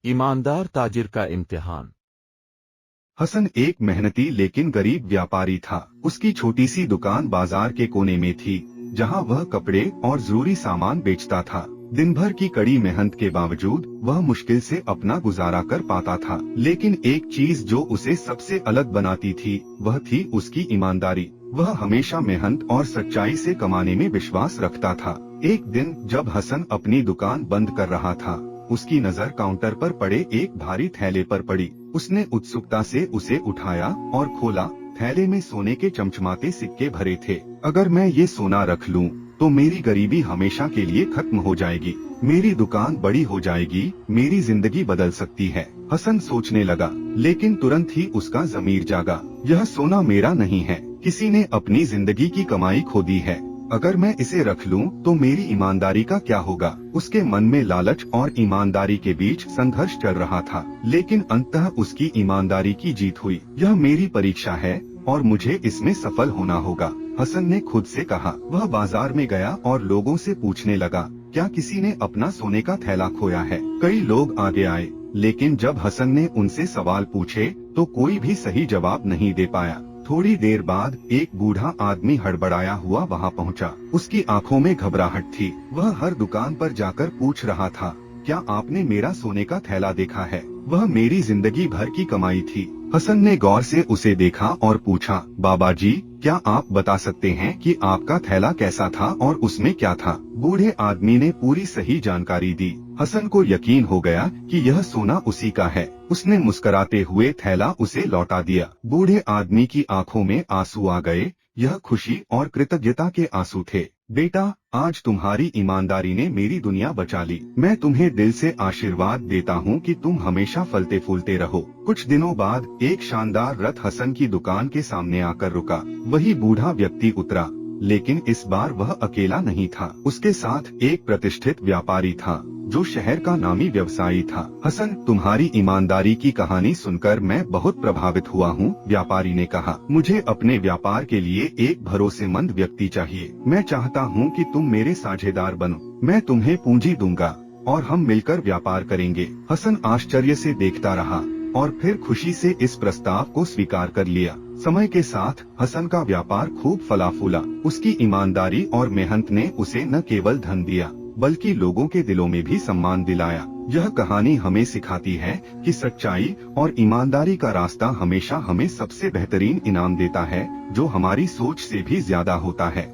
ईमानदार ताजिर का इम्तिहान। हसन एक मेहनती लेकिन गरीब व्यापारी था। उसकी छोटी सी दुकान बाजार के कोने में थी, जहां वह कपड़े और जरूरी सामान बेचता था। दिन भर की कड़ी मेहनत के बावजूद वह मुश्किल से अपना गुजारा कर पाता था। लेकिन एक चीज जो उसे सबसे अलग बनाती थी, वह थी उसकी ईमानदारी। वह हमेशा मेहनत और सच्चाई से कमाने में विश्वास रखता था। एक दिन जब हसन अपनी दुकान बंद कर रहा था, उसकी नजर काउंटर पर पड़े एक भारी थैले पर पड़ी। उसने उत्सुकता से उसे उठाया और खोला। थैले में सोने के चमचमाते सिक्के भरे थे। अगर मैं ये सोना रख लूं, तो मेरी गरीबी हमेशा के लिए खत्म हो जाएगी, मेरी दुकान बड़ी हो जाएगी, मेरी जिंदगी बदल सकती है। हसन सोचने लगा, लेकिन तुरंत ही उसका ज़मीर जागा। यह सोना मेरा नहीं है, किसी ने अपनी जिंदगी की कमाई खो दी है। अगर मैं इसे रख लूं, तो मेरी ईमानदारी का क्या होगा? उसके मन में लालच और ईमानदारी के बीच संघर्ष चल रहा था, लेकिन अंततः उसकी ईमानदारी की जीत हुई। यह मेरी परीक्षा है और मुझे इसमें सफल होना होगा, हसन ने खुद से कहा। वह बाजार में गया और लोगों से पूछने लगा, क्या किसी ने अपना सोने का थैला खोया है? कई लोग आगे आए, लेकिन जब हसन ने उनसे सवाल पूछे, तो कोई भी सही जवाब नहीं दे पाया। थोड़ी देर बाद एक बूढ़ा आदमी हड़बड़ाया हुआ वहां पहुंचा। उसकी आंखों में घबराहट थी। वह हर दुकान पर जाकर पूछ रहा था, क्या आपने मेरा सोने का थैला देखा है? वह मेरी जिंदगी भर की कमाई थी। हसन ने गौर से उसे देखा और पूछा, बाबा जी, क्या आप बता सकते हैं कि आपका थैला कैसा था और उसमें क्या था? बूढ़े आदमी ने पूरी सही जानकारी दी। हसन को यकीन हो गया कि यह सोना उसी का है। उसने मुस्कुराते हुए थैला उसे लौटा दिया। बूढ़े आदमी की आंखों में आंसू आ गए। यह खुशी और कृतज्ञता के आंसू थे। बेटा, आज तुम्हारी ईमानदारी ने मेरी दुनिया बचा ली। मैं तुम्हें दिल से आशीर्वाद देता हूँ कि तुम हमेशा फलते फूलते रहो। कुछ दिनों बाद एक शानदार रथ हसन की दुकान के सामने आकर रुका। वही बूढ़ा व्यक्ति उतरा, लेकिन इस बार वह अकेला नहीं था। उसके साथ एक प्रतिष्ठित व्यापारी था, जो शहर का नामी व्यवसायी था। हसन, तुम्हारी ईमानदारी की कहानी सुनकर मैं बहुत प्रभावित हुआ हूँ, व्यापारी ने कहा। मुझे अपने व्यापार के लिए एक भरोसेमंद व्यक्ति चाहिए। मैं चाहता हूँ कि तुम मेरे साझेदार बनो। मैं तुम्हें पूंजी दूंगा और हम मिलकर व्यापार करेंगे। हसन आश्चर्य से देखता रहा और फिर खुशी से इस प्रस्ताव को स्वीकार कर लिया। समय के साथ हसन का व्यापार खूब फला फूला। उसकी ईमानदारी और मेहनत ने उसे न केवल धन दिया, बल्कि लोगों के दिलों में भी सम्मान दिलाया। यह कहानी हमें सिखाती है कि सच्चाई और ईमानदारी का रास्ता हमेशा हमें सबसे बेहतरीन इनाम देता है, जो हमारी सोच से भी ज्यादा होता है।